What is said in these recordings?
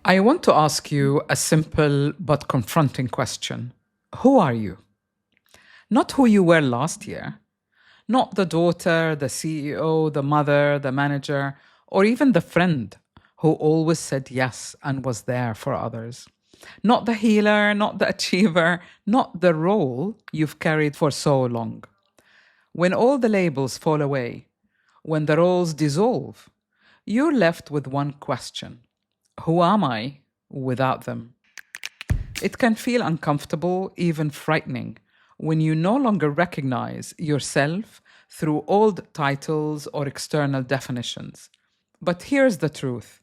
I want to ask you a simple but confronting question. Who are you? Not who you were last year, not the daughter, the CEO, the mother, the manager, or even the friend who always said yes and was there for others. Not the healer, not the achiever, not the role you've carried for so long. When all the labels fall away, when the roles dissolve, you're left with one question. Who am I without them? It can feel uncomfortable, even frightening, when you no longer recognize yourself through old titles or external definitions. But here's the truth.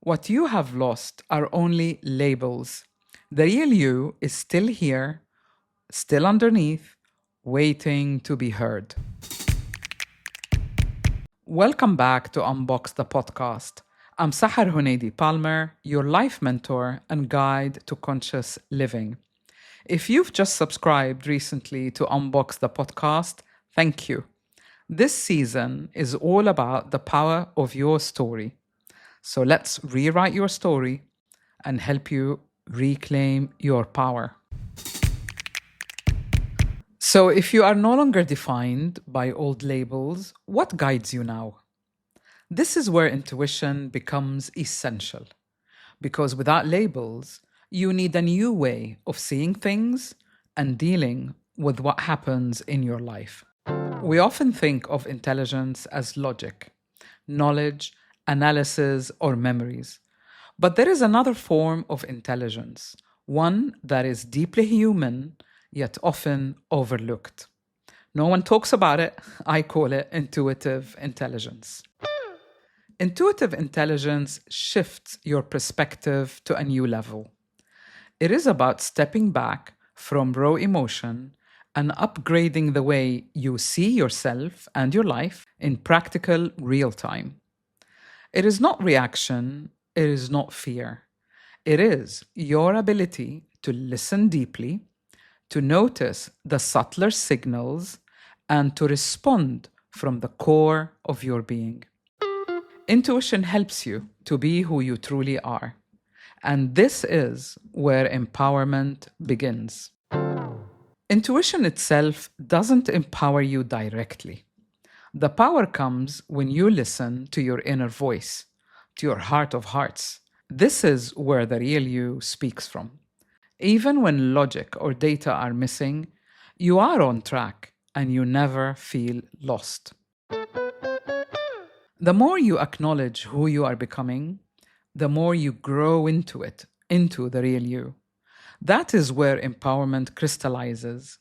What you have lost are only labels. The real you is still here, still underneath, waiting to be heard. Welcome back to Unbox the Podcast. I'm Sahar Palmer, your life mentor and guide to conscious living. If you've just subscribed recently to Unbox the Podcast, thank you. This season is all about the power of your story. So let's rewrite your story and help you reclaim your power. So if you are no longer defined by old labels, what guides you now? This is where intuition becomes essential, because without labels, you need a new way of seeing things and dealing with what happens in your life. We often think of intelligence as logic, knowledge, analysis, or memories. But there is another form of intelligence, one that is deeply human, yet often overlooked. No one talks about it. I call it intuitive intelligence. Intuitive intelligence shifts your perspective to a new level. It is about stepping back from raw emotion and upgrading the way you see yourself and your life in practical real time. It is not reaction, it is not fear. It is your ability to listen deeply, to notice the subtler signals, and to respond from the core of your being. Intuition helps you to be who you truly are. And this is where empowerment begins. Intuition itself doesn't empower you directly. The power comes when you listen to your inner voice, to your heart of hearts. This is where the real you speaks from. Even when logic or data are missing, you are on track and you never feel lost. The more you acknowledge who you are becoming, the more you grow into it, into the real you. That is where empowerment crystallizes,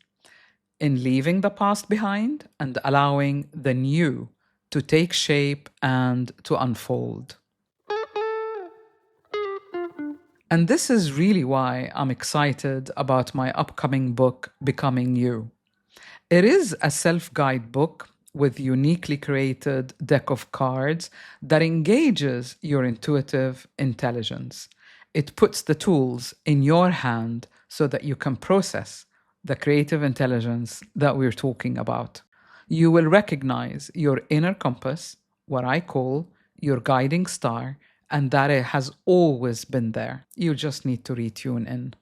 in leaving the past behind and allowing the new to take shape and to unfold. And this is really why I'm excited about my upcoming book, Becoming You. It is a self-guide book with uniquely created deck of cards that engages your intuitive intelligence. It puts the tools in your hand so that you can process the creative intelligence that we're talking about. You will recognize your inner compass, what I call your guiding star, and that it has always been there. You just need to retune in.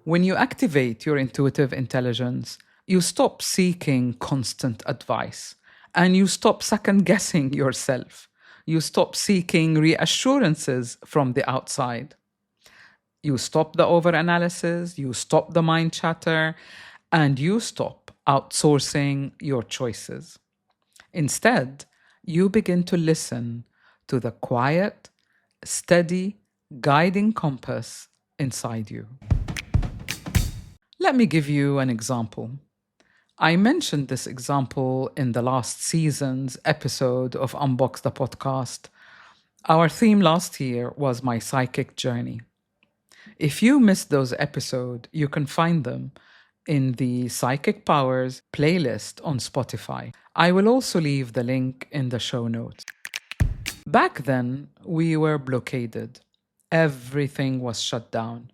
When you activate your intuitive intelligence, you stop seeking constant advice and you stop second guessing yourself. You stop seeking reassurances from the outside. You stop the overanalysis, you stop the mind chatter, and you stop outsourcing your choices. Instead, you begin to listen to the quiet, steady, guiding compass inside you. Let me give you an example. I mentioned this example in the last season's episode of Unbox the Podcast. Our theme last year was my psychic journey. If you missed those episodes, you can find them in the Psychic Powers playlist on Spotify. I will also leave the link in the show notes. Back then, we were blockaded. Everything was shut down.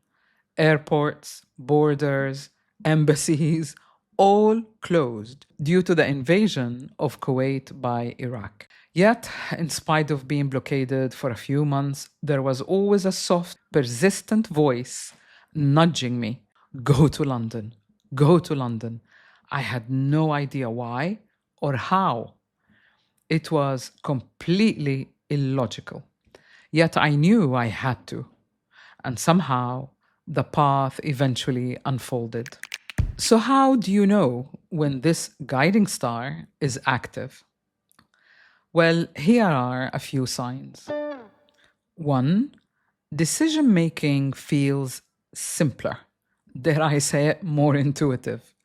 Airports, borders, embassies, all closed due to the invasion of Kuwait by Iraq. Yet, in spite of being blockaded for a few months, there was always a soft, persistent voice nudging me, go to London, go to London. I had no idea why or how. It was completely illogical. Yet I knew I had to. And somehow the path eventually unfolded. So, how do you know when this guiding star is active? Well, here are a few signs. One, decision making feels simpler. Dare I say it, more intuitive.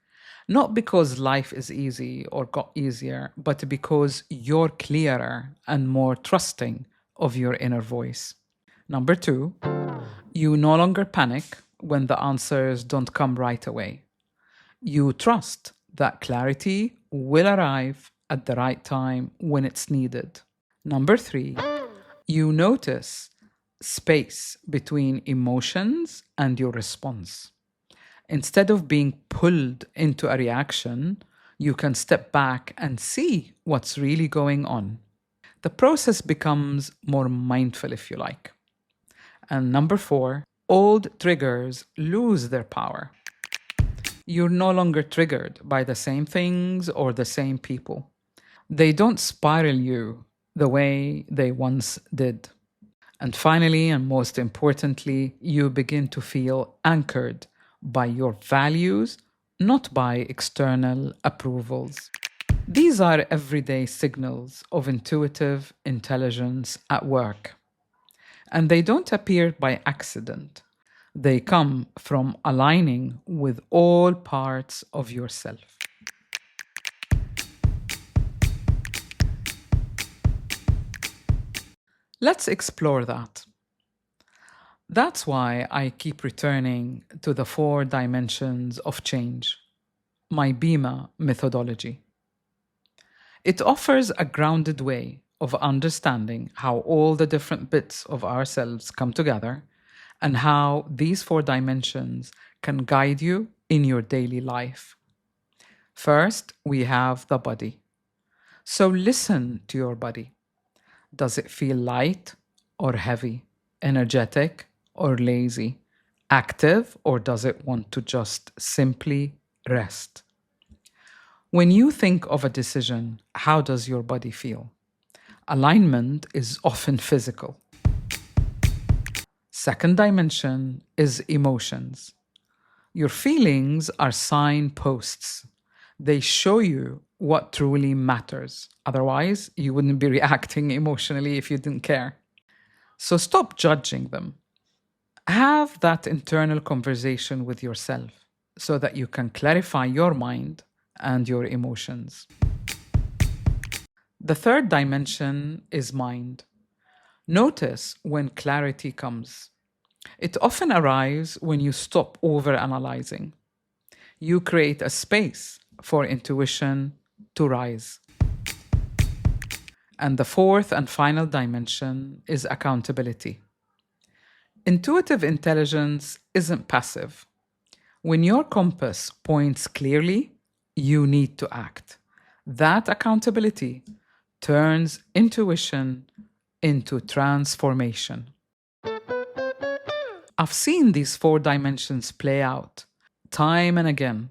Not because life is easy or got easier, but because you're clearer and more trusting of your inner voice. Number two, you no longer panic when the answers don't come right away. You trust that clarity will arrive at the right time when it's needed. Number three, you notice space between emotions and your response. Instead of being pulled into a reaction, you can step back and see what's really going on. The process becomes more mindful, if you like. And number four, old triggers lose their power. You're no longer triggered by the same things or the same people. They don't spiral you the way they once did. And finally, and most importantly, you begin to feel anchored by your values, not by external approvals. These are everyday signals of intuitive intelligence at work. And they don't appear by accident. They come from aligning with all parts of yourself. Let's explore that. That's why I keep returning to the 4 dimensions of change, my BEMA methodology. It offers a grounded way of understanding how all the different bits of ourselves come together and how these 4 dimensions can guide you in your daily life. First, we have the body. So listen to your body. Does it feel light or heavy, energetic or lazy, active, or does it want to just simply rest? When you think of a decision, how does your body feel? Alignment is often physical. Second dimension is emotions. Your feelings are signposts. They show you what truly matters. Otherwise, you wouldn't be reacting emotionally if you didn't care. So stop judging them. Have that internal conversation with yourself so that you can clarify your mind and your emotions. The third dimension is mind. Notice when clarity comes. It often arrives when you stop overanalyzing. You create a space for intuition to rise. And the fourth and final dimension is accountability. Intuitive intelligence isn't passive. When your compass points clearly, you need to act. That accountability turns intuition into transformation. I've seen these 4 dimensions play out time and again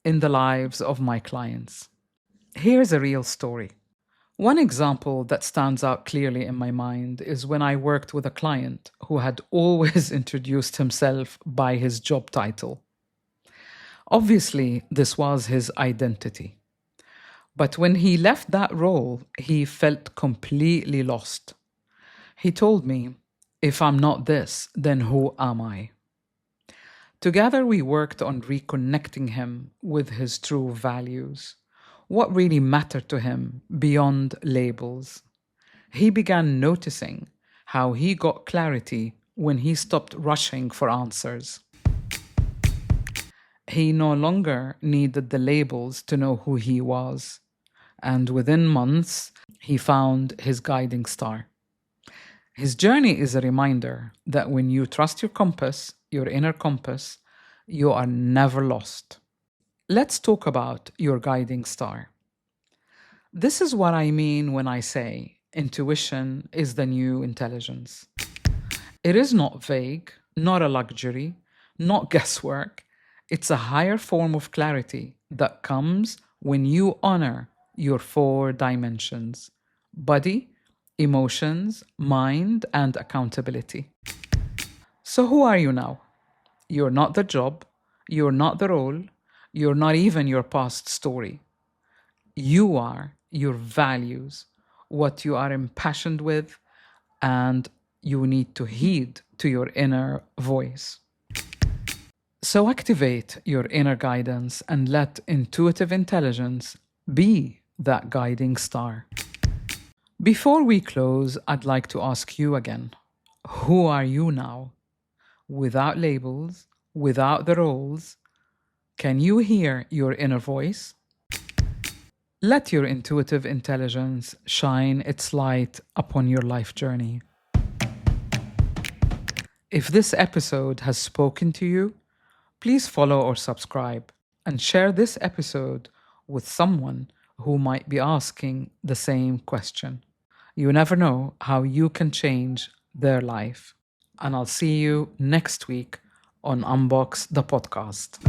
in the lives of my clients. Here's a real story. One example that stands out clearly in my mind is when I worked with a client who had always introduced himself by his job title. Obviously, this was his identity. But when he left that role, he felt completely lost. He told me, if I'm not this, then who am I? Together, we worked on reconnecting him with his true values. What really mattered to him beyond labels. He began noticing how he got clarity when he stopped rushing for answers. He no longer needed the labels to know who he was. And within months, he found his guiding star. His journey is a reminder that when you trust your compass, your inner compass, you are never lost. Let's talk about your guiding star. This is what I mean when I say intuition is the new intelligence. It is not vague, not a luxury, not guesswork. It's a higher form of clarity that comes when you honor your four dimensions: body, emotions, mind, and accountability. So, who are you now? You're not the job, you're not the role, you're not even your past story. You are your values, what you are impassioned with, and you need to heed to your inner voice. So activate your inner guidance and let intuitive intelligence be that guiding star. Before we close, I'd like to ask you again, who are you now? Without labels, without the roles, can you hear your inner voice? Let your intuitive intelligence shine its light upon your life journey. If this episode has spoken to you, please follow or subscribe and share this episode with someone who might be asking the same question. You never know how you can change their life. And I'll see you next week on Unbox the Podcast.